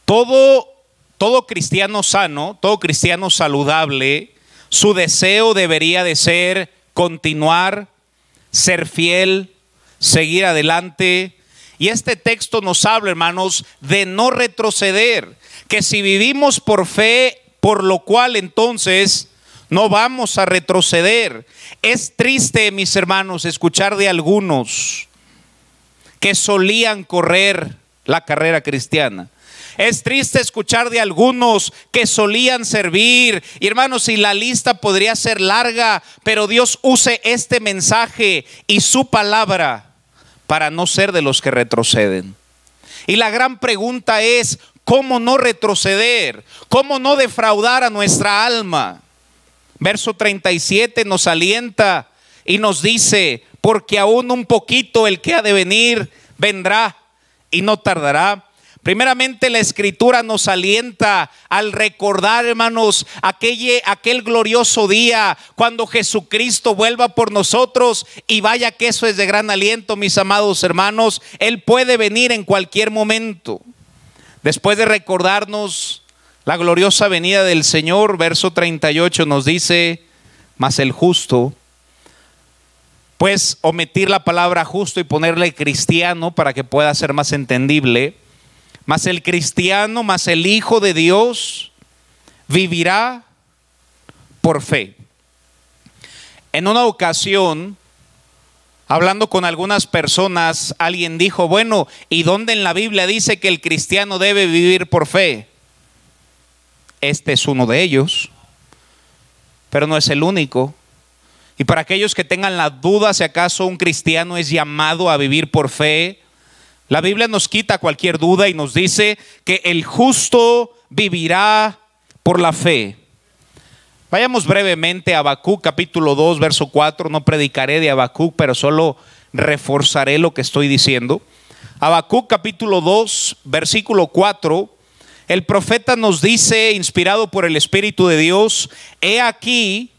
Todo cristiano sano, todo cristiano saludable, su deseo debería de ser continuar, ser fiel, seguir adelante. Y este texto nos habla, hermanos, de no retroceder, que si vivimos por fe, por lo cual entonces no vamos a retroceder. Es triste, mis hermanos, escuchar de algunos que solían correr la carrera cristiana. Es triste escuchar de algunos que solían servir. Y hermanos, y la lista podría ser larga, pero Dios use este mensaje y su palabra para no ser de los que retroceden. Y la gran pregunta es, ¿cómo no retroceder? ¿Cómo no defraudar a nuestra alma? Verso 37 nos alienta y nos dice, porque aún un poquito el que ha de venir vendrá y no tardará. Primeramente la Escritura nos alienta al recordar, hermanos, aquel glorioso día cuando Jesucristo vuelva por nosotros. Y vaya que eso es de gran aliento, mis amados hermanos. Él puede venir en cualquier momento. Después de recordarnos la gloriosa venida del Señor, verso 38 nos dice, mas el justo, pues omitir la palabra justo y ponerle cristiano para que pueda ser más entendible. Mas el cristiano, mas el Hijo de Dios, vivirá por fe. En una ocasión, hablando con algunas personas, alguien dijo, bueno, ¿y dónde en la Biblia dice que el cristiano debe vivir por fe? Este es uno de ellos, pero no es el único. Y para aquellos que tengan la duda si acaso un cristiano es llamado a vivir por fe, la Biblia nos quita cualquier duda y nos dice que el justo vivirá por la fe. Vayamos brevemente a Habacuc capítulo 2 verso 4. No predicaré de Habacuc, pero solo reforzaré lo que estoy diciendo. Habacuc capítulo 2 versículo 4. El profeta nos dice, inspirado por el Espíritu de Dios, he aquí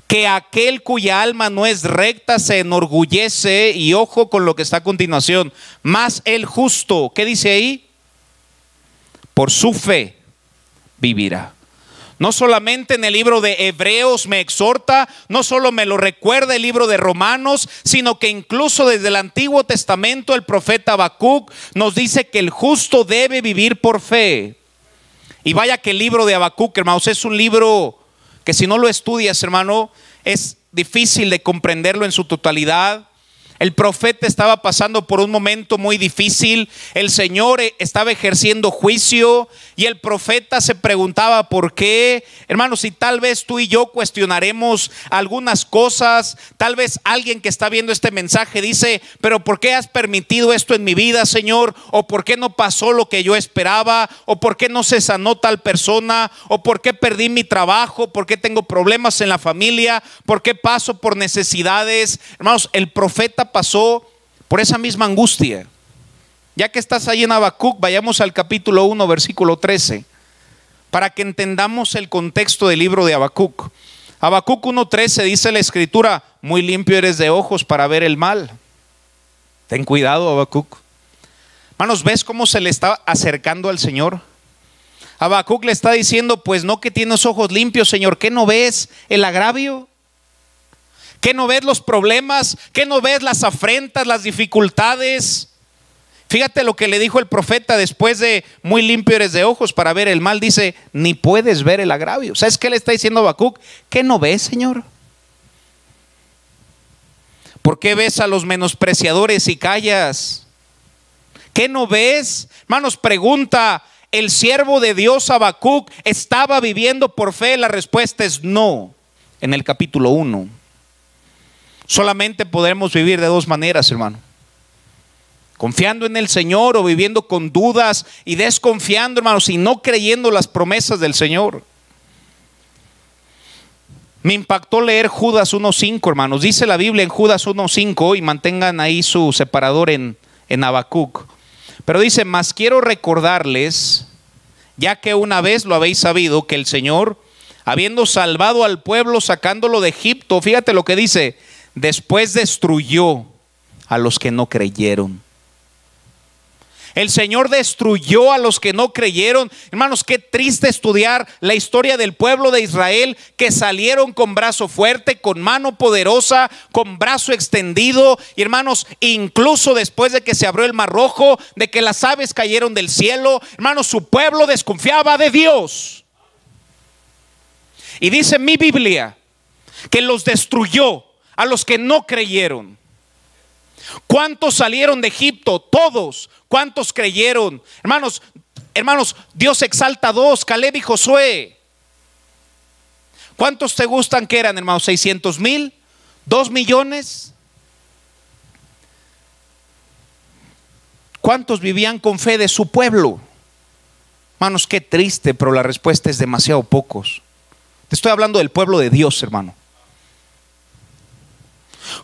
que aquel cuya alma no es recta se enorgullece, y ojo con lo que está a continuación, mas el justo, ¿qué dice ahí? Por su fe vivirá. No solamente en el libro de Hebreos me exhorta, no solo me lo recuerda el libro de Romanos, sino que incluso desde el Antiguo Testamento el profeta Habacuc nos dice que el justo debe vivir por fe. Y vaya que el libro de Habacuc, hermanos, es un libro que si no lo estudias, hermano, es difícil de comprenderlo en su totalidad. El profeta estaba pasando por un momento muy difícil. El Señor estaba ejerciendo juicio y el profeta se preguntaba por qué. Hermanos, y tal vez tú y yo cuestionaremos algunas cosas. Tal vez alguien que está viendo este mensaje dice, pero ¿por qué has permitido esto en mi vida, Señor? ¿O por qué no pasó lo que yo esperaba? ¿O por qué no se sanó tal persona? ¿O por qué perdí mi trabajo? ¿Por qué tengo problemas en la familia? ¿Por qué paso por necesidades? Hermanos, el profeta pasó por esa misma angustia. Ya que estás ahí en Habacuc, vayamos al capítulo 1 versículo 13 para que entendamos el contexto del libro de Habacuc. Habacuc 1:13 dice la Escritura, muy limpio eres de ojos para ver el mal. Ten cuidado, Habacuc. Hermanos, ¿ves cómo se le está acercando al Señor? Habacuc le está diciendo, pues no que tienes ojos limpios, Señor, ¿qué no ves el agravio? ¿Qué no ves los problemas? ¿Qué no ves las afrentas, las dificultades? Fíjate lo que le dijo el profeta después de muy limpio eres de ojos para ver el mal. Dice, ni puedes ver el agravio. ¿Sabes qué le está diciendo a Habacuc? ¿Qué no ves, Señor? ¿Por qué ves a los menospreciadores y callas? ¿Qué no ves? Hermanos, pregunta, ¿el siervo de Dios Habacuc estaba viviendo por fe? La respuesta es no, en el capítulo 1. Solamente podemos vivir de dos maneras, hermano: confiando en el Señor o viviendo con dudas y desconfiando, hermanos, y no creyendo las promesas del Señor. Me impactó leer Judas 1:5, hermanos. Dice la Biblia en Judas 1:5, y mantengan ahí su separador en Habacuc. Pero dice, mas quiero recordarles, ya que una vez lo habéis sabido, que el Señor, habiendo salvado al pueblo sacándolo de Egipto, fíjate lo que dice, después destruyó a los que no creyeron. El Señor destruyó a los que no creyeron. Hermanos, qué triste estudiar la historia del pueblo de Israel, que salieron con brazo fuerte, con mano poderosa, con brazo extendido. Y hermanos, incluso después de que se abrió el Mar Rojo, de que las aves cayeron del cielo, hermanos, su pueblo desconfiaba de Dios. Y dice mi Biblia que los destruyó a los que no creyeron. ¿Cuántos salieron de Egipto? Todos. ¿Cuántos creyeron? Hermanos, Dios exalta a dos, Caleb y Josué. ¿Cuántos te gustan que eran, hermanos? ¿600,000? ¿2 millones? ¿Cuántos vivían con fe de su pueblo? Hermanos, qué triste, pero la respuesta es demasiado pocos. Te estoy hablando del pueblo de Dios, hermano.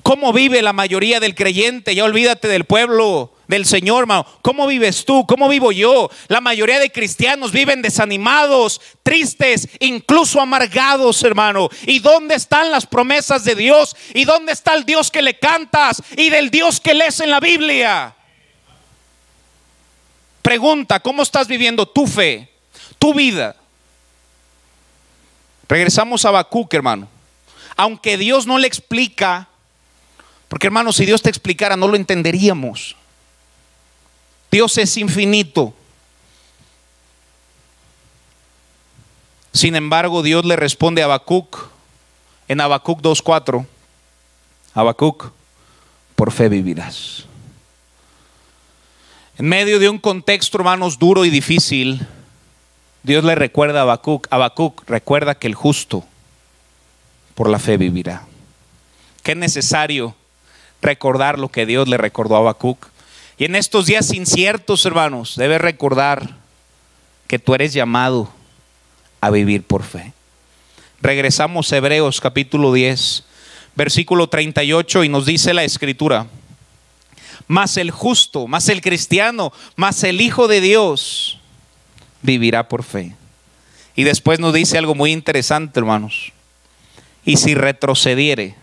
¿Cómo vive la mayoría del creyente? Ya olvídate del pueblo del Señor, hermano. ¿Cómo vives tú? ¿Cómo vivo yo? La mayoría de cristianos viven desanimados, tristes, incluso amargados, hermano. ¿Y dónde están las promesas de Dios? ¿Y dónde está el Dios que le cantas y del Dios que lees en la Biblia? Pregunta, ¿cómo estás viviendo tu fe, tu vida? Regresamos a Habacuc, hermano. Aunque Dios no le explica, porque hermano, si Dios te explicara no lo entenderíamos. Dios es infinito. Sin embargo, Dios le responde a Habacuc en Habacuc 2:4. Habacuc, por fe vivirás. En medio de un contexto, hermanos, duro y difícil, Dios le recuerda a Habacuc: Habacuc, recuerda que el justo por la fe vivirá. Qué necesario recordar lo que Dios le recordó a Habacuc. Y en estos días inciertos, hermanos, debes recordar que tú eres llamado a vivir por fe. Regresamos a Hebreos capítulo 10, versículo 38, y nos dice la escritura: mas el justo, mas el cristiano, mas el Hijo de Dios vivirá por fe. Y después nos dice algo muy interesante, hermanos: y si retrocediere,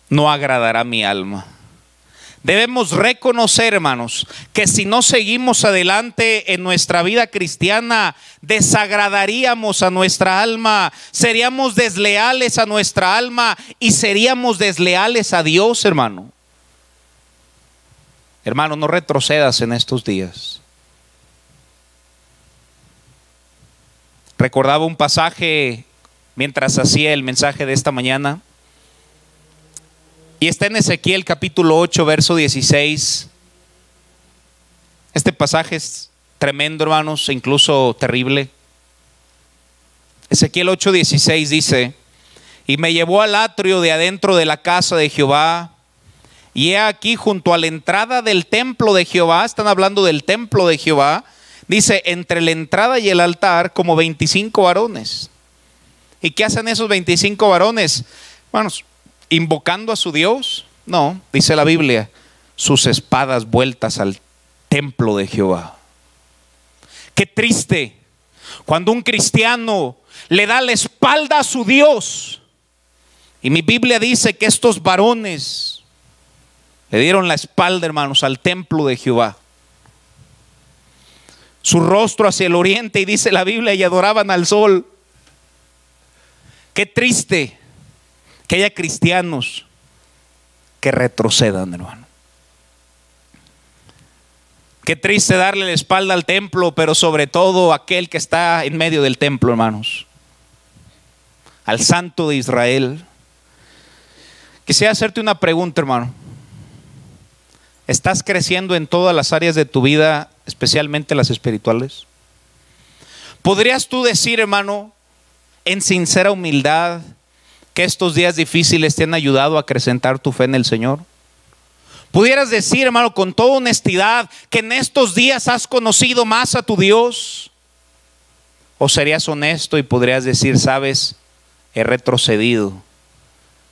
no agradará mi alma. Debemos reconocer, hermanos, que si no seguimos adelante en nuestra vida cristiana, desagradaríamos a nuestra alma, seríamos desleales a nuestra alma y seríamos desleales a Dios, hermano. Hermano, no retrocedas en estos días. Recordaba un pasaje mientras hacía el mensaje de esta mañana, y está en Ezequiel capítulo 8, verso 16. Este pasaje es tremendo, hermanos, e incluso terrible. Ezequiel 8, 16 dice: y me llevó al atrio de adentro de la casa de Jehová, y he aquí junto a la entrada del templo de Jehová. Están hablando del templo de Jehová. Dice: entre la entrada y el altar como 25 varones. ¿Y qué hacen esos 25 varones? Hermanos, ¿invocando a su Dios? No, dice la Biblia: sus espadas vueltas al templo de Jehová. Qué triste cuando un cristiano le da la espalda a su Dios. Y mi Biblia dice que estos varones le dieron la espalda, hermanos, al templo de Jehová. Su rostro hacia el oriente, y dice la Biblia, y adoraban al sol. Qué triste que haya cristianos que retrocedan, hermano. Qué triste darle la espalda al templo, pero sobre todo aquel que está en medio del templo, hermanos, al Santo de Israel. Quisiera hacerte una pregunta, hermano. ¿Estás creciendo en todas las áreas de tu vida, especialmente las espirituales? ¿Podrías tú decir, hermano, en sincera humildad, que estos días difíciles te han ayudado a acrecentar tu fe en el Señor? ¿Pudieras decir, hermano, con toda honestidad, que en estos días has conocido más a tu Dios? ¿O serías honesto y podrías decir: sabes, he retrocedido?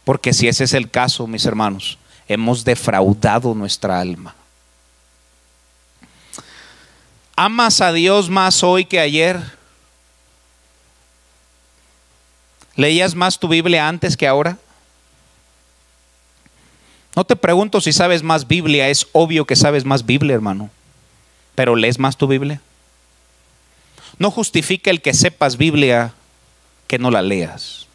Porque si ese es el caso, mis hermanos, hemos defraudado nuestra alma. ¿Amas a Dios más hoy que ayer? ¿Leías más tu Biblia antes que ahora? No te pregunto si sabes más Biblia, es obvio que sabes más Biblia, hermano. Pero ¿lees más tu Biblia? No justifica el que sepas Biblia que no la leas.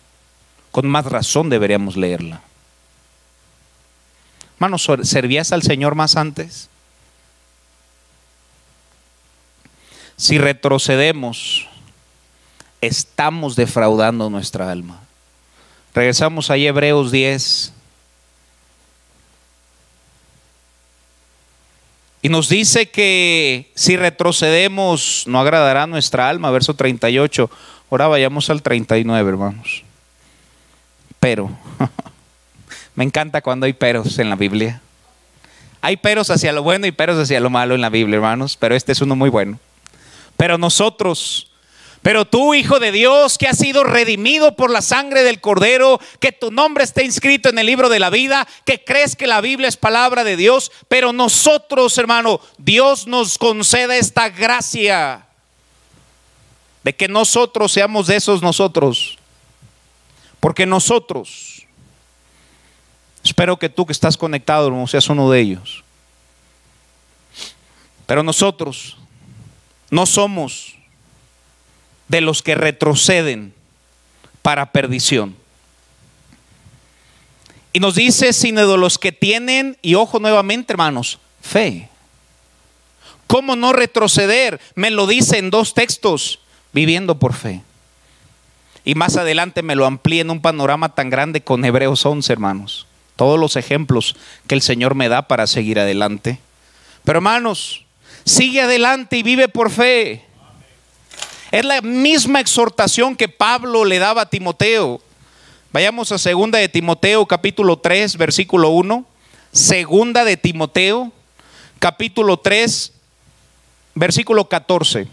Con más razón deberíamos leerla. Hermano, ¿servías al Señor más antes? Si retrocedemos, estamos defraudando nuestra alma. Regresamos a Hebreos 10. Y nos dice que si retrocedemos no agradará nuestra alma, verso 38. Ahora vayamos al 39, hermanos. Pero, me encanta cuando hay peros en la Biblia. Hay peros hacia lo bueno y peros hacia lo malo en la Biblia, hermanos, pero este es uno muy bueno. Pero tú, hijo de Dios, que has sido redimido por la sangre del Cordero, que tu nombre esté inscrito en el libro de la vida, que crees que la Biblia es palabra de Dios, pero nosotros, hermano, Dios nos concede esta gracia de que nosotros seamos de esos nosotros. Porque nosotros, espero que tú que estás conectado, hermano, seas uno de ellos. Pero nosotros no somos de los que retroceden para perdición. Y nos dice, sino de los que tienen, y ojo nuevamente, hermanos, fe. ¿Cómo no retroceder? Me lo dice en 2 textos, viviendo por fe. Y más adelante me lo amplía en un panorama tan grande con Hebreos 11, hermanos. Todos los ejemplos que el Señor me da para seguir adelante. Pero hermanos, sigue adelante y vive por fe. Es la misma exhortación que Pablo le daba a Timoteo. Vayamos a 2 de Timoteo capítulo 3 versículo 1. 2 de Timoteo capítulo 3 versículo 14.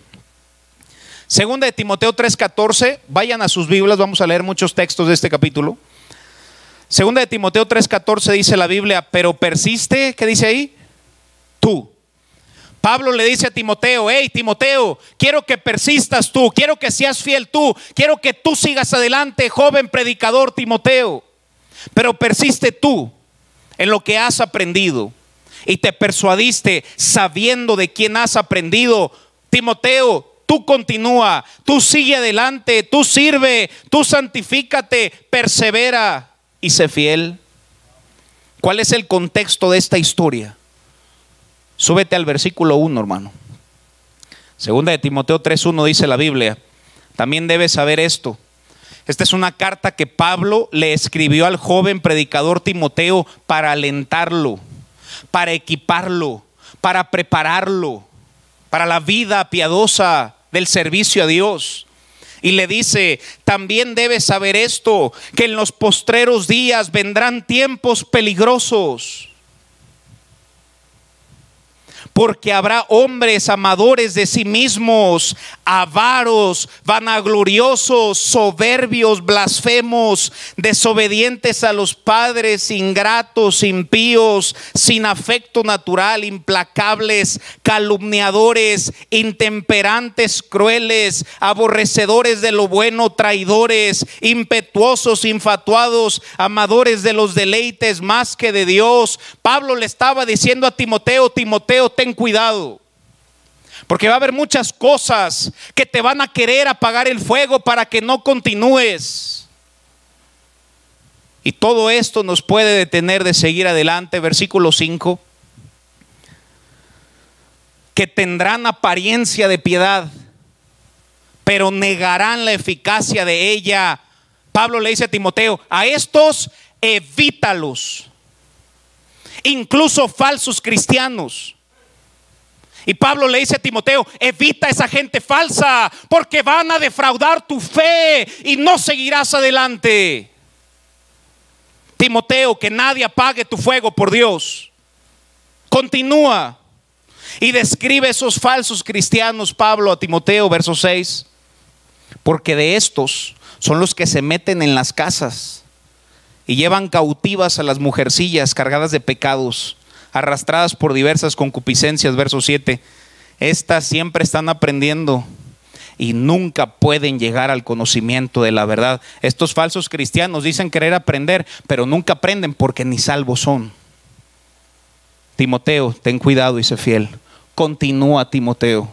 2 de Timoteo 3:14. Vayan a sus Biblias, vamos a leer muchos textos de este capítulo. 2 de Timoteo 3:14 dice la Biblia, pero persiste, ¿qué dice ahí? Tú. Pablo le dice a Timoteo, hey Timoteo, quiero que persistas tú, quiero que seas fiel tú, quiero que tú sigas adelante, joven predicador Timoteo, pero persiste tú en lo que has aprendido y te persuadiste sabiendo de quién has aprendido. Timoteo, tú continúa, tú sigue adelante, tú sirve, tú santifícate, persevera y sé fiel. ¿Cuál es el contexto de esta historia? Súbete al versículo 1, hermano. 2 de Timoteo 3:1 dice la Biblia. También debes saber esto. Esta es una carta que Pablo le escribió al joven predicador Timoteo para alentarlo, para equiparlo, para prepararlo para la vida piadosa del servicio a Dios. Y le dice, también debes saber esto, que en los postreros días vendrán tiempos peligrosos. Porque habrá hombres amadores de sí mismos, avaros, vanagloriosos, soberbios, blasfemos, desobedientes a los padres, ingratos, impíos, sin afecto natural, implacables, calumniadores, intemperantes, crueles, aborrecedores de lo bueno, traidores, impetuosos, infatuados, amadores de los deleites más que de Dios. Pablo le estaba diciendo a Timoteo, Timoteo, ten cuidado, porque va a haber muchas cosas que te van a querer apagar el fuego para que no continúes. Y todo esto nos puede detener de seguir adelante. Versículo 5. Que tendrán apariencia de piedad, pero negarán la eficacia de ella. Pablo le dice a Timoteo, a estos evítalos, incluso falsos cristianos. Y Pablo le dice a Timoteo, evita esa gente falsa, porque van a defraudar tu fe y no seguirás adelante. Timoteo, que nadie apague tu fuego por Dios. Continúa y describe esos falsos cristianos, Pablo, a Timoteo, verso 6. Porque de estos son los que se meten en las casas y llevan cautivas a las mujercillas cargadas de pecados, arrastradas por diversas concupiscencias, verso 7. Estas siempre están aprendiendo y nunca pueden llegar al conocimiento de la verdad. Estos falsos cristianos dicen querer aprender, pero nunca aprenden porque ni salvos son. Timoteo, ten cuidado y sé fiel. Continúa, Timoteo.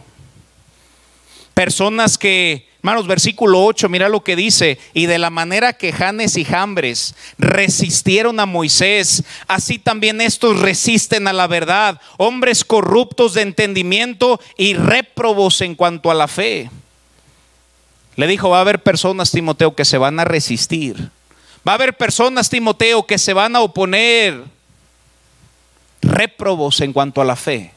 Personas que, hermanos, versículo 8, mira lo que dice: y de la manera que Janes y Jambres resistieron a Moisés, así también estos resisten a la verdad, hombres corruptos de entendimiento y réprobos en cuanto a la fe. Le dijo, va a haber personas, Timoteo, que se van a resistir. Va a haber personas, Timoteo, que se van a oponer, réprobos en cuanto a la fe.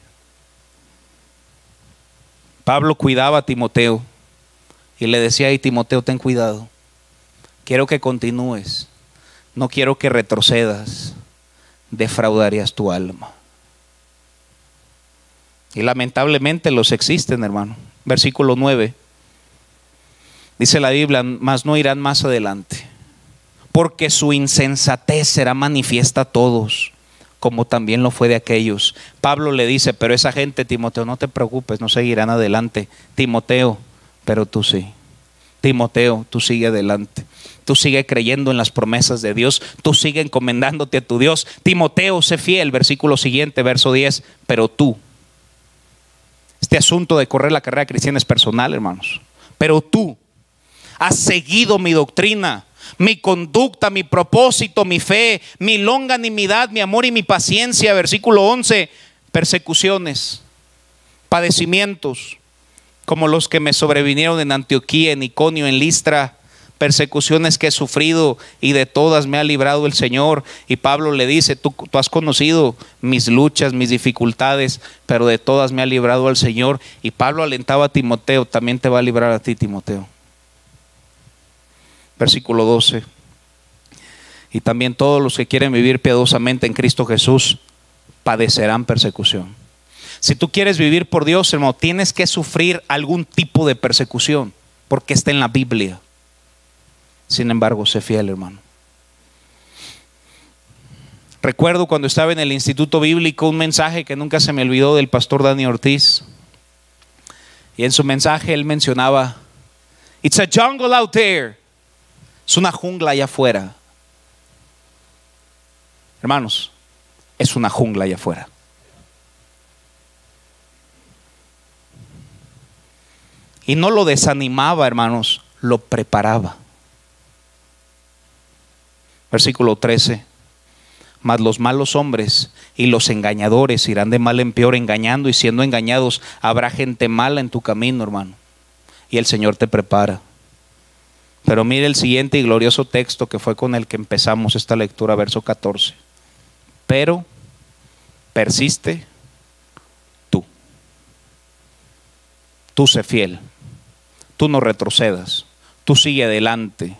Pablo cuidaba a Timoteo y le decía, ay, Timoteo, ten cuidado. Quiero que continúes. No quiero que retrocedas. Defraudarías tu alma. Y lamentablemente los existen, hermano. Versículo 9. Dice la Biblia, mas no irán más adelante, porque su insensatez será manifiesta a todos, como también lo fue de aquellos. Pablo le dice, pero esa gente, Timoteo, no te preocupes, no seguirán adelante. Timoteo, pero tú sí. Timoteo, tú sigue adelante. Tú sigue creyendo en las promesas de Dios. Tú sigue encomendándote a tu Dios. Timoteo, sé fiel. Versículo siguiente, verso 10. Pero tú. Este asunto de correr la carrera cristiana es personal, hermanos. Pero tú has seguido mi doctrina, mi conducta, mi propósito, mi fe, mi longanimidad, mi amor y mi paciencia. Versículo 11. Persecuciones, padecimientos, como los que me sobrevinieron en Antioquía, en Iconio, en Listra. Persecuciones que he sufrido y de todas me ha librado el Señor. Y Pablo le dice, tú has conocido mis luchas, mis dificultades, pero de todas me ha librado el Señor. Y Pablo alentaba a Timoteo, también te va a librar a ti, Timoteo. Versículo 12. Y también todos los que quieren vivir piadosamente en Cristo Jesús padecerán persecución. Si tú quieres vivir por Dios, hermano, tienes que sufrir algún tipo de persecución, porque está en la Biblia. Sin embargo, sé fiel, hermano. Recuerdo cuando estaba en el Instituto Bíblico un mensaje que nunca se me olvidó del pastor Dani Ortiz. Y en su mensaje él mencionaba, it's a jungle out there. Es una jungla allá afuera. Hermanos, es una jungla allá afuera. Y no lo desanimaba, hermanos, lo preparaba. Versículo 13. Mas los malos hombres y los engañadores irán de mal en peor, engañando y siendo engañados. Habrá gente mala en tu camino, hermano, y el Señor te prepara. Pero mire el siguiente y glorioso texto que fue con el que empezamos esta lectura, verso 14. Pero persiste tú. Tú sé fiel. Tú no retrocedas. Tú sigue adelante.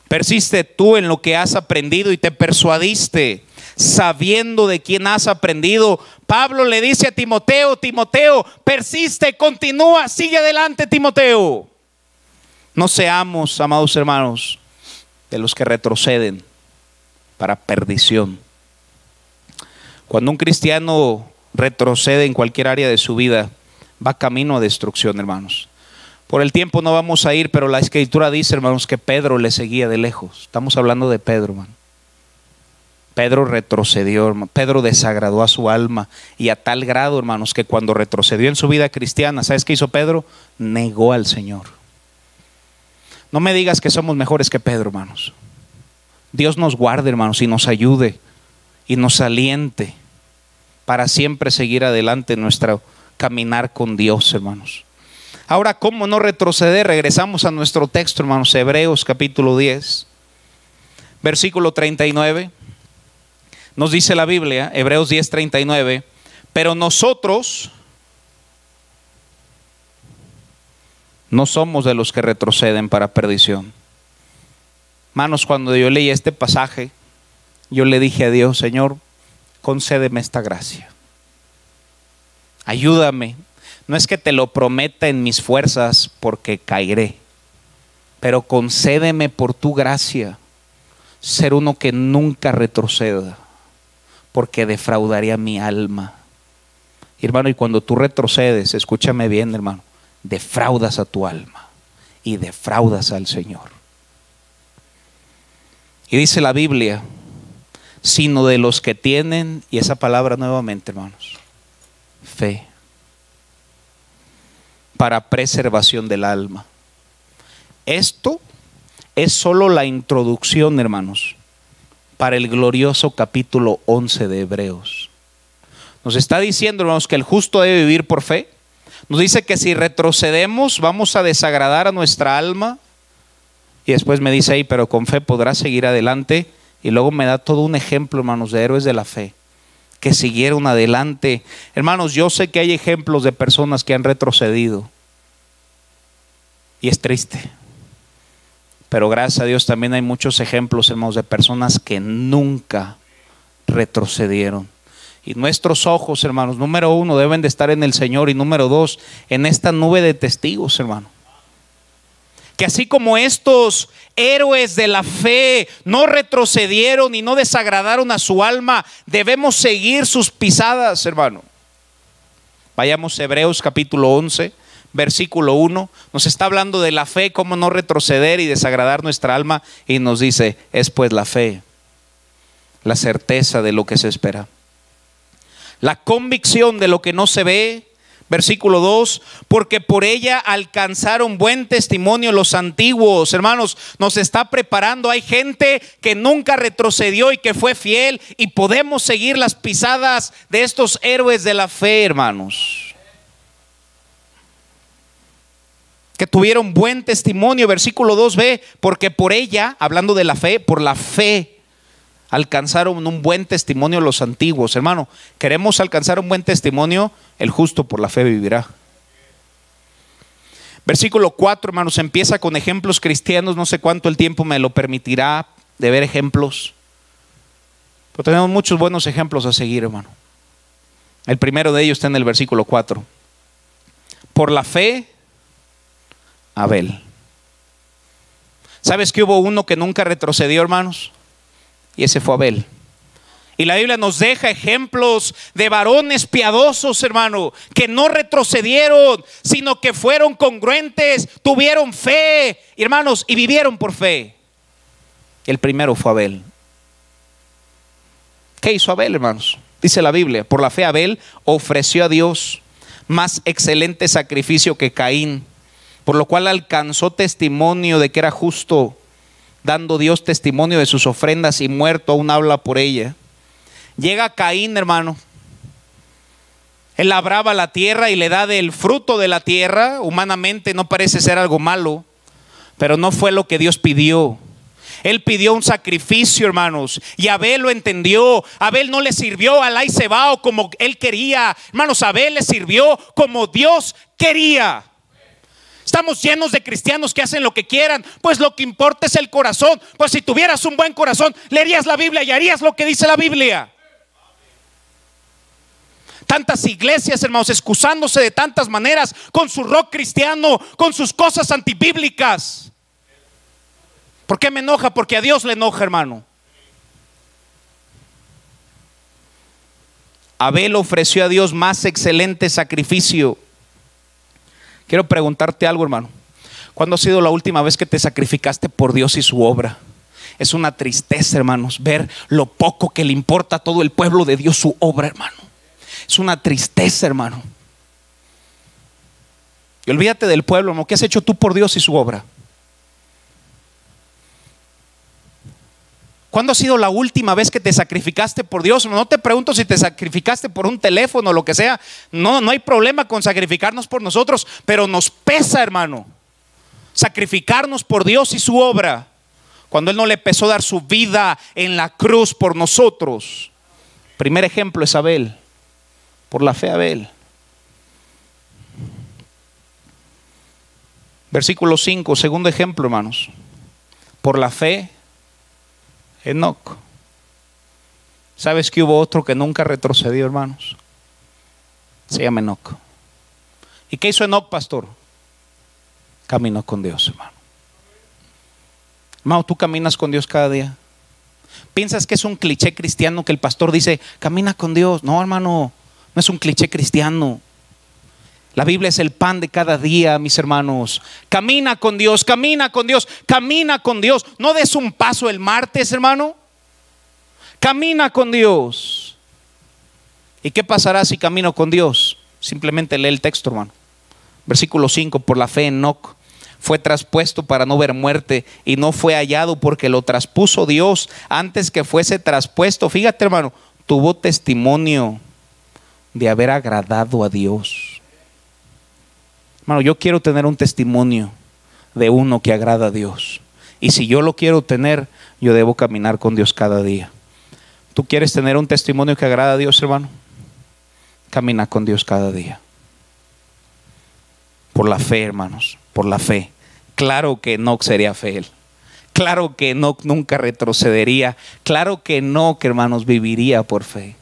Persiste tú en lo que has aprendido y te persuadiste, sabiendo de quién has aprendido. Pablo le dice a Timoteo, Timoteo, persiste, continúa, sigue adelante, Timoteo. No seamos, amados hermanos, de los que retroceden para perdición. Cuando un cristiano retrocede en cualquier área de su vida, va camino a destrucción, hermanos. Por el tiempo no vamos a ir, pero la Escritura dice, hermanos, que Pedro le seguía de lejos. Estamos hablando de Pedro, hermano. Pedro retrocedió, hermano. Pedro desagradó a su alma, y a tal grado, hermanos, que cuando retrocedió en su vida cristiana, ¿sabes qué hizo Pedro? Negó al Señor. No me digas que somos mejores que Pedro, hermanos. Dios nos guarde, hermanos, y nos ayude y nos aliente para siempre seguir adelante en nuestro caminar con Dios, hermanos. Ahora, ¿cómo no retroceder? Regresamos a nuestro texto, hermanos. Hebreos capítulo 10, versículo 39. Nos dice la Biblia, Hebreos 10, 39. Pero nosotros no somos de los que retroceden para perdición. Hermanos, cuando yo leí este pasaje, yo le dije a Dios, Señor, concédeme esta gracia. Ayúdame. No es que te lo prometa en mis fuerzas, porque caeré, pero concédeme por tu gracia ser uno que nunca retroceda, porque defraudaría mi alma. Hermano, y cuando tú retrocedes, escúchame bien, hermano, defraudas a tu alma y defraudas al Señor. Y dice la Biblia, sino de los que tienen, y esa palabra nuevamente, hermanos, fe, para preservación del alma. Esto es solo la introducción, hermanos, para el glorioso capítulo 11 de Hebreos. Nos está diciendo, hermanos, que el justo debe vivir por fe. Nos dice que si retrocedemos vamos a desagradar a nuestra alma. Y después me dice ahí, pero con fe podrás seguir adelante. Y luego me da todo un ejemplo, hermanos, de héroes de la fe que siguieron adelante. Hermanos, yo sé que hay ejemplos de personas que han retrocedido. Y es triste. Pero gracias a Dios también hay muchos ejemplos, hermanos, de personas que nunca retrocedieron. Y nuestros ojos, hermanos, número uno, deben de estar en el Señor. Y número dos, en esta nube de testigos, hermano. Que así como estos héroes de la fe no retrocedieron y no desagradaron a su alma, debemos seguir sus pisadas, hermano. Vayamos a Hebreos capítulo 11, versículo 1. Nos está hablando de la fe, cómo no retroceder y desagradar nuestra alma. Y nos dice, es pues la fe, la certeza de lo que se espera, la convicción de lo que no se ve. Versículo 2, porque por ella alcanzaron buen testimonio los antiguos. Hermanos, nos está preparando. Hay gente que nunca retrocedió y que fue fiel, y podemos seguir las pisadas de estos héroes de la fe, hermanos, que tuvieron buen testimonio. Versículo 2b, porque por ella, hablando de la fe, por la fe alcanzaron un buen testimonio los antiguos. Hermano, queremos alcanzar un buen testimonio. El justo por la fe vivirá. Versículo 4, hermanos, empieza con ejemplos cristianos. No sé cuánto el tiempo me lo permitirá de ver ejemplos, pero tenemos muchos buenos ejemplos a seguir, hermano. El primero de ellos está en el versículo 4. Por la fe, Abel. ¿Sabes que hubo uno que nunca retrocedió, hermanos? Y ese fue Abel. Y la Biblia nos deja ejemplos de varones piadosos, hermano, que no retrocedieron, sino que fueron congruentes, tuvieron fe, hermanos, y vivieron por fe. El primero fue Abel. ¿Qué hizo Abel, hermanos? Dice la Biblia, por la fe Abel ofreció a Dios más excelente sacrificio que Caín, por lo cual alcanzó testimonio de que era justo, dando Dios testimonio de sus ofrendas, y muerto aún habla por ella. Llega Caín, hermano. Él labraba la tierra y le da del fruto de la tierra. Humanamente no parece ser algo malo, pero no fue lo que Dios pidió. Él pidió un sacrificio, hermanos, y Abel lo entendió. Abel no le sirvió al Alá y Sebao como él quería. Hermanos, Abel le sirvió como Dios quería. Estamos llenos de cristianos que hacen lo que quieran. Pues lo que importa es el corazón. Pues si tuvieras un buen corazón, leerías la Biblia y harías lo que dice la Biblia. Tantas iglesias, hermanos, excusándose de tantas maneras, con su rock cristiano, con sus cosas antibíblicas. ¿Por qué me enoja? Porque a Dios le enoja, hermano. Abel ofreció a Dios más excelente sacrificio. Quiero preguntarte algo, hermano. ¿Cuándo ha sido la última vez que te sacrificaste por Dios y su obra? Es una tristeza, hermanos, ver lo poco que le importa a todo el pueblo de Dios su obra, hermano. Es una tristeza, hermano. Y olvídate del pueblo, hermano. ¿Qué has hecho tú por Dios y su obra? ¿Cuándo ha sido la última vez que te sacrificaste por Dios? No te pregunto si te sacrificaste por un teléfono o lo que sea. No hay problema con sacrificarnos por nosotros, pero nos pesa, hermano, sacrificarnos por Dios y su obra, cuando Él no le pesó dar su vida en la cruz por nosotros. Primer ejemplo es Abel. Por la fe Abel. Versículo 5, segundo ejemplo, hermanos. Por la fe Enoc. ¿Sabes que hubo otro que nunca retrocedió, hermanos? Se llama Enoc. ¿Y qué hizo Enoc, pastor? Caminó con Dios, hermano. Hermano, ¿tú caminas con Dios cada día? ¿Piensas que es un cliché cristiano que el pastor dice, camina con Dios? No, hermano, no es un cliché cristiano. La Biblia es el pan de cada día, mis hermanos. Camina con Dios, camina con Dios, camina con Dios. No des un paso el martes, hermano. Camina con Dios. ¿Y qué pasará si camino con Dios? Simplemente lee el texto, hermano. Versículo 5, por la fe Enoc fue traspuesto para no ver muerte y no fue hallado porque lo traspuso Dios antes que fuese traspuesto. Fíjate, hermano, tuvo testimonio de haber agradado a Dios. Hermano, yo quiero tener un testimonio de uno que agrada a Dios. Y si yo lo quiero tener, yo debo caminar con Dios cada día. ¿Tú quieres tener un testimonio que agrada a Dios, hermano? Camina con Dios cada día. Por la fe, hermanos, por la fe. Claro que Enoc sería fiel. Claro que Enoc nunca retrocedería. Claro que Enoc, hermanos, viviría por fe.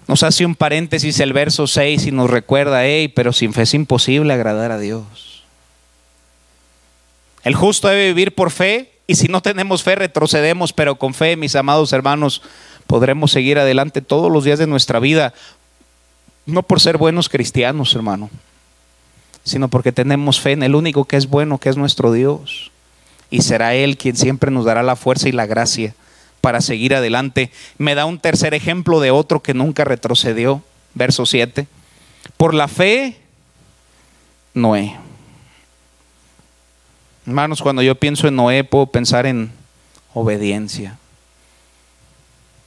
Nos hace un paréntesis el verso 6 y nos recuerda, pero sin fe es imposible agradar a Dios. El justo debe vivir por fe, y si no tenemos fe retrocedemos, pero con fe, mis amados hermanos, podremos seguir adelante todos los días de nuestra vida. No por ser buenos cristianos, hermano, sino porque tenemos fe en el único que es bueno, que es nuestro Dios. Y será Él quien siempre nos dará la fuerza y la gracia para seguir adelante. Me da un tercer ejemplo de otro que nunca retrocedió. Verso 7. Por la fe, Noé. Hermanos, cuando yo pienso en Noé, puedo pensar en obediencia.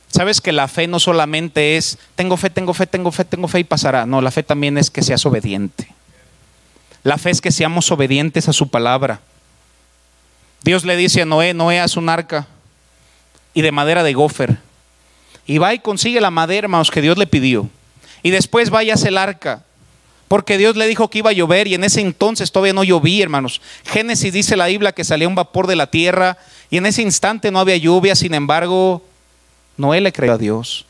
¿Sabes que la fe no solamente es tengo fe, tengo fe, tengo fe, tengo fe y pasará? No, la fe también es que seas obediente. La fe es que seamos obedientes a su palabra. Dios le dice a Noé, Noé, haz un arca y de madera de gofer. Y va y consigue la madera, hermanos, que Dios le pidió. Y después vaya a hacer el arca, porque Dios le dijo que iba a llover y en ese entonces todavía no llovía, hermanos. Génesis dice la Biblia que salía un vapor de la tierra y en ese instante no había lluvia. Sin embargo, Noé le creyó a Dios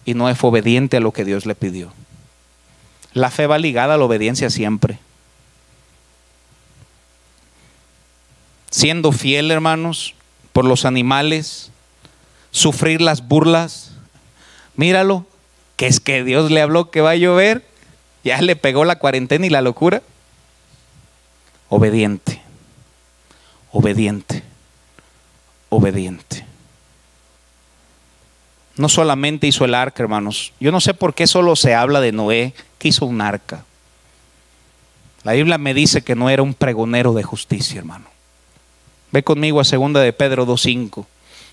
y Noé fue obediente a lo que Dios le pidió. La fe va ligada a la obediencia siempre. Siendo fiel, hermanos, por los animales, sufrir las burlas. Míralo, que es que Dios le habló que va a llover, ya le pegó la cuarentena y la locura. Obediente, obediente, obediente. No solamente hizo el arca, hermanos. Yo no sé por qué solo se habla de Noé que hizo un arca. La Biblia me dice que no era un pregonero de justicia, hermano. Ve conmigo a 2 de Pedro 2:5.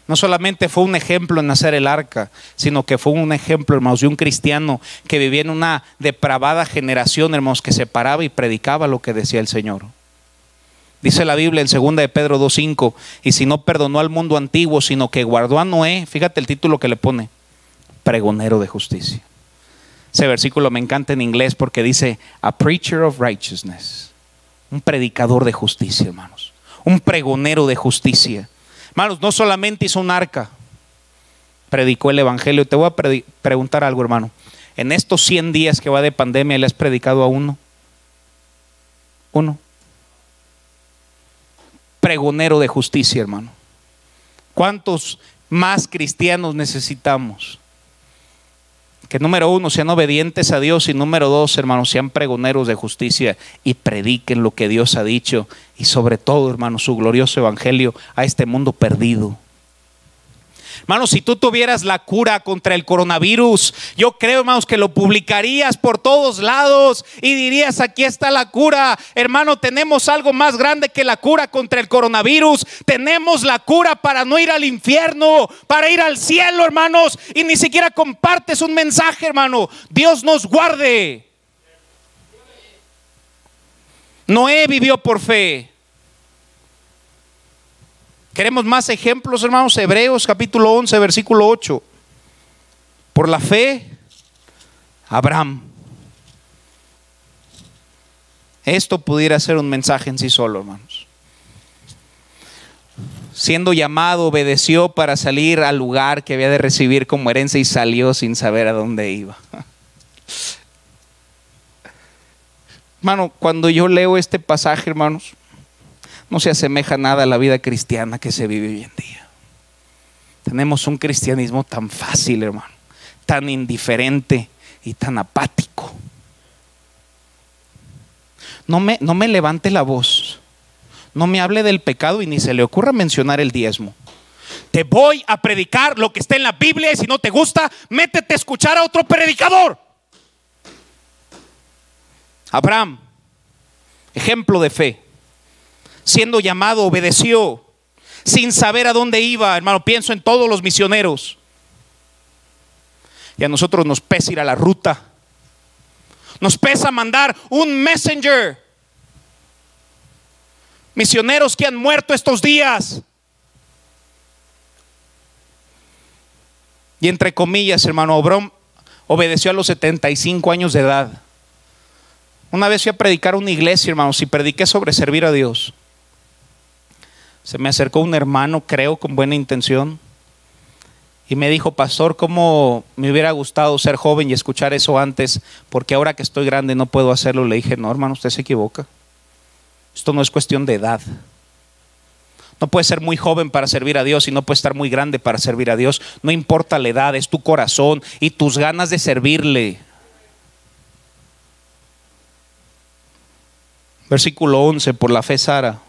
No solamente fue un ejemplo en hacer el arca, sino que fue un ejemplo, hermanos, de un cristiano que vivía en una depravada generación, hermanos, que se paraba y predicaba lo que decía el Señor. Dice la Biblia en 2 de Pedro 2:5, y si no perdonó al mundo antiguo, sino que guardó a Noé, fíjate el título que le pone, pregonero de justicia. Ese versículo me encanta en inglés porque dice, a preacher of righteousness, un predicador de justicia, hermanos, un pregonero de justicia. Hermanos, no solamente hizo un arca, predicó el evangelio. Te voy a preguntar algo, hermano. En estos 100 días que va de pandemia, ¿le has predicado a uno? Uno. Pregonero de justicia, hermano. ¿Cuántos más cristianos necesitamos? Que número 1 sean obedientes a Dios y número 2, hermanos, sean pregoneros de justicia y prediquen lo que Dios ha dicho y sobre todo, hermanos, su glorioso evangelio a este mundo perdido. Hermanos, si tú tuvieras la cura contra el coronavirus, yo creo, hermanos, que lo publicarías por todos lados y dirías, aquí está la cura. Hermano, tenemos algo más grande que la cura contra el coronavirus. Tenemos la cura para no ir al infierno, para ir al cielo, hermanos. Y ni siquiera compartes un mensaje, hermano. Dios nos guarde. Noé vivió por fe. ¿Queremos más ejemplos, hermanos? Hebreos capítulo 11, versículo 8. Por la fe, Abraham. Esto pudiera ser un mensaje en sí solo, hermanos. Siendo llamado, obedeció para salir al lugar que había de recibir como herencia y salió sin saber a dónde iba. Hermano, cuando yo leo este pasaje, hermanos, no se asemeja nada a la vida cristiana que se vive hoy en día. Tenemos un cristianismo tan fácil, hermano, tan indiferente y tan apático. No me levante la voz, no me hable del pecado y ni se le ocurra mencionar el diezmo. Te voy a predicar lo que está en la Biblia y si no te gusta, métete a escuchar a otro predicador. Abraham, ejemplo de fe, siendo llamado, obedeció, sin saber a dónde iba. Hermano, pienso en todos los misioneros. Y a nosotros nos pesa ir a la ruta. Nos pesa mandar un messenger. Misioneros que han muerto estos días. Y entre comillas, hermano, Abraham obedeció a los 75 años de edad. Una vez fui a predicar a una iglesia, hermanos, y prediqué sobre servir a Dios. Se me acercó un hermano, creo, con buena intención, y me dijo: pastor, ¿cómo me hubiera gustado ser joven y escuchar eso antes? Porque ahora que estoy grande no puedo hacerlo. Le dije: no, hermano, usted se equivoca. Esto no es cuestión de edad. No puedes ser muy joven para servir a Dios y no puedes estar muy grande para servir a Dios. No importa la edad, es tu corazón y tus ganas de servirle. Versículo 11, por la fe Sara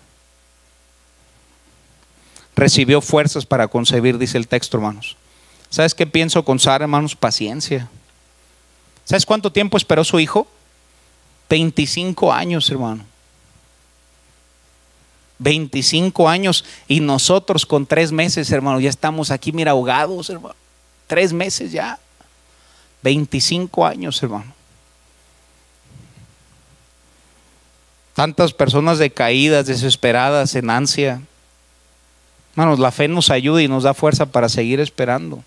recibió fuerzas para concebir, dice el texto, hermanos. ¿Sabes qué pienso con Sara, hermanos? Paciencia. ¿Sabes cuánto tiempo esperó su hijo? 25 años, hermano. 25 años. Y nosotros con 3 meses, hermano, ya estamos aquí, mira, ahogados, hermano. 3 meses ya. 25 años, hermano. Tantas personas decaídas, desesperadas, en ansia. Hermanos, la fe nos ayuda y nos da fuerza para seguir esperando.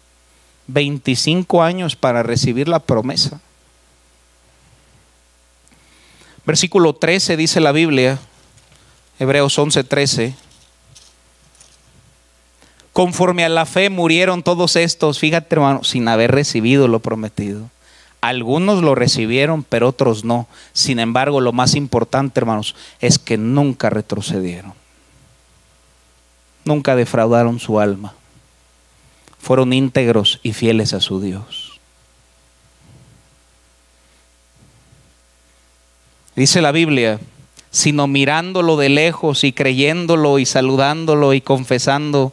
25 años para recibir la promesa. Versículo 13 dice la Biblia, Hebreos 11:13. Conforme a la fe murieron todos estos, fíjate, hermano, sin haber recibido lo prometido. Algunos lo recibieron, pero otros no. Sin embargo, lo más importante, hermanos, es que nunca retrocedieron. Nunca defraudaron su alma. Fueron íntegros y fieles a su Dios. Dice la Biblia: sino mirándolo de lejos y creyéndolo y saludándolo y confesando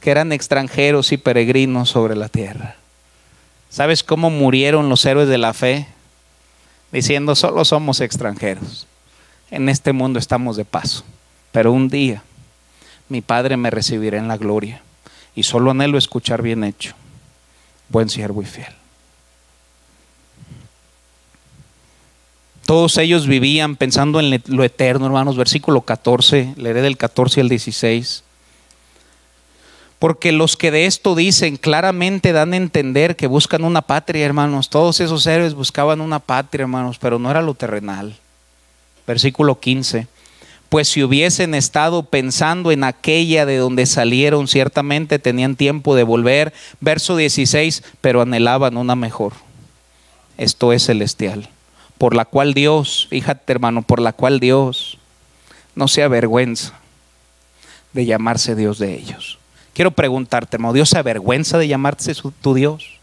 que eran extranjeros y peregrinos sobre la tierra. ¿Sabes cómo murieron los héroes de la fe? Diciendo: solo somos extranjeros. En este mundo estamos de paso. Pero un día mi Padre me recibirá en la gloria. Y solo anhelo escuchar: bien hecho, buen siervo y fiel. Todos ellos vivían pensando en lo eterno, hermanos. Versículo 14, leeré del 14 al 16. Porque los que de esto dicen claramente dan a entender que buscan una patria, hermanos. Todos esos héroes buscaban una patria, hermanos, pero no era lo terrenal. Versículo 15. Pues si hubiesen estado pensando en aquella de donde salieron, ciertamente tenían tiempo de volver. Verso 16, pero anhelaban una mejor. Esto es celestial. Por la cual Dios, fíjate, hermano, por la cual Dios no se avergüenza de llamarse Dios de ellos. Quiero preguntarte, hermano, ¿Dios se avergüenza de llamarse tu Dios?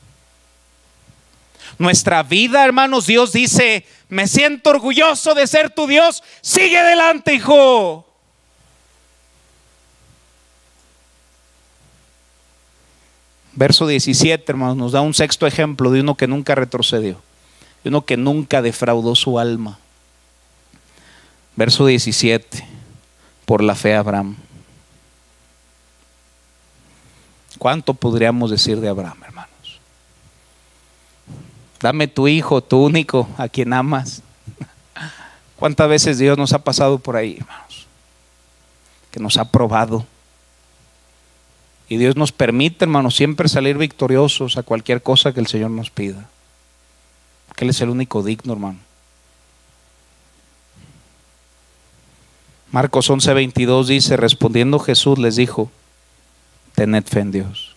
Nuestra vida, hermanos, Dios dice: me siento orgulloso de ser tu Dios. Sigue adelante, hijo. Verso 17, hermanos, nos da un sexto ejemplo de uno que nunca retrocedió, de uno que nunca defraudó su alma. Verso 17, por la fe Abraham. ¿Cuánto podríamos decir de Abraham, hermanos? Dame tu hijo, tu único, a quien amas. ¿Cuántas veces Dios nos ha pasado por ahí, hermanos? Que nos ha probado. Y Dios nos permite, hermanos, siempre salir victoriosos a cualquier cosa que el Señor nos pida. Porque Él es el único digno, hermano. Marcos 11:22 dice: respondiendo Jesús les dijo: tened fe en Dios.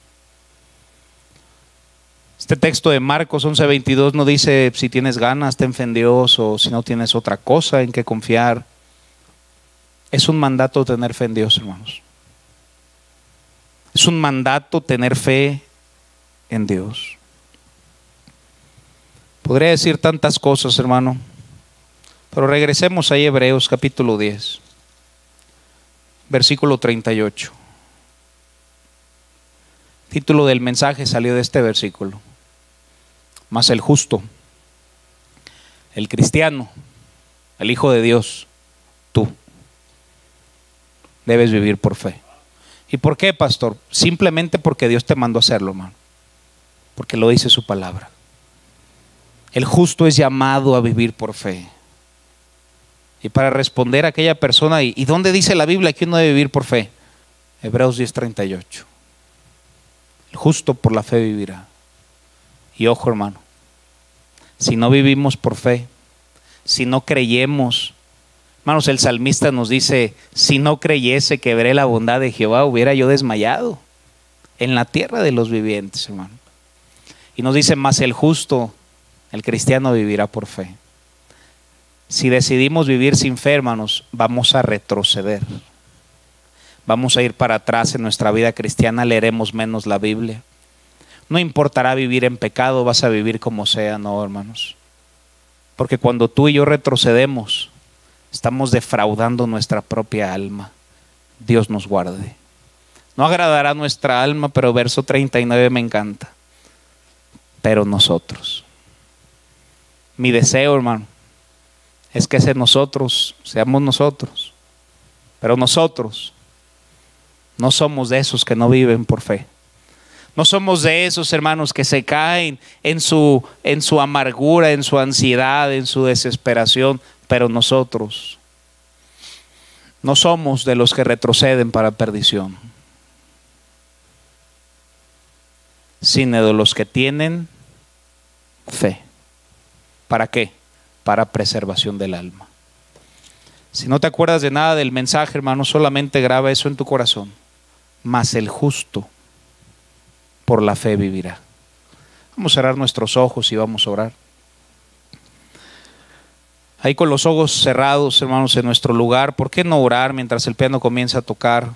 Este texto de Marcos 11:22 no dice si tienes ganas, ten fe en Dios, o si no tienes otra cosa en que confiar. Es un mandato tener fe en Dios, hermanos. Es un mandato tener fe en Dios. Podría decir tantas cosas, hermano, pero regresemos a Hebreos capítulo 10, versículo 38. título del mensaje salió de este versículo. Mas el justo, el cristiano, el Hijo de Dios, tú, debes vivir por fe. ¿Y por qué, pastor? Simplemente porque Dios te mandó a hacerlo, hermano. Porque lo dice su palabra. El justo es llamado a vivir por fe. Y para responder a aquella persona, ¿y dónde dice la Biblia que uno debe vivir por fe? Hebreos 10:38. El justo por la fe vivirá. Y ojo, hermano, si no vivimos por fe, si no creyemos, hermanos, el salmista nos dice: si no creyese que veré la bondad de Jehová, hubiera yo desmayado en la tierra de los vivientes, hermano. Y nos dice: mas el justo, el cristiano, vivirá por fe. Si decidimos vivir sin fe, hermanos, vamos a retroceder. Vamos a ir para atrás en nuestra vida cristiana, leeremos menos la Biblia. No importará vivir en pecado, vas a vivir como sea, no, hermanos. Porque cuando tú y yo retrocedemos, estamos defraudando nuestra propia alma. Dios nos guarde. No agradará nuestra alma, pero verso 39 me encanta. Pero nosotros. Mi deseo, hermano, es que ese nosotros seamos nosotros. Pero nosotros no somos de esos que no viven por fe. No somos de esos, hermanos, que se caen en su amargura, en su ansiedad, en su desesperación. Pero nosotros no somos de los que retroceden para perdición, sino de los que tienen fe. ¿Para qué? Para preservación del alma. Si no te acuerdas de nada del mensaje, hermano, solamente graba eso en tu corazón. Mas el justo por la fe vivirá. Vamos a cerrar nuestros ojos y vamos a orar. Ahí con los ojos cerrados, hermanos, en nuestro lugar, ¿por qué no orar mientras el piano comienza a tocar?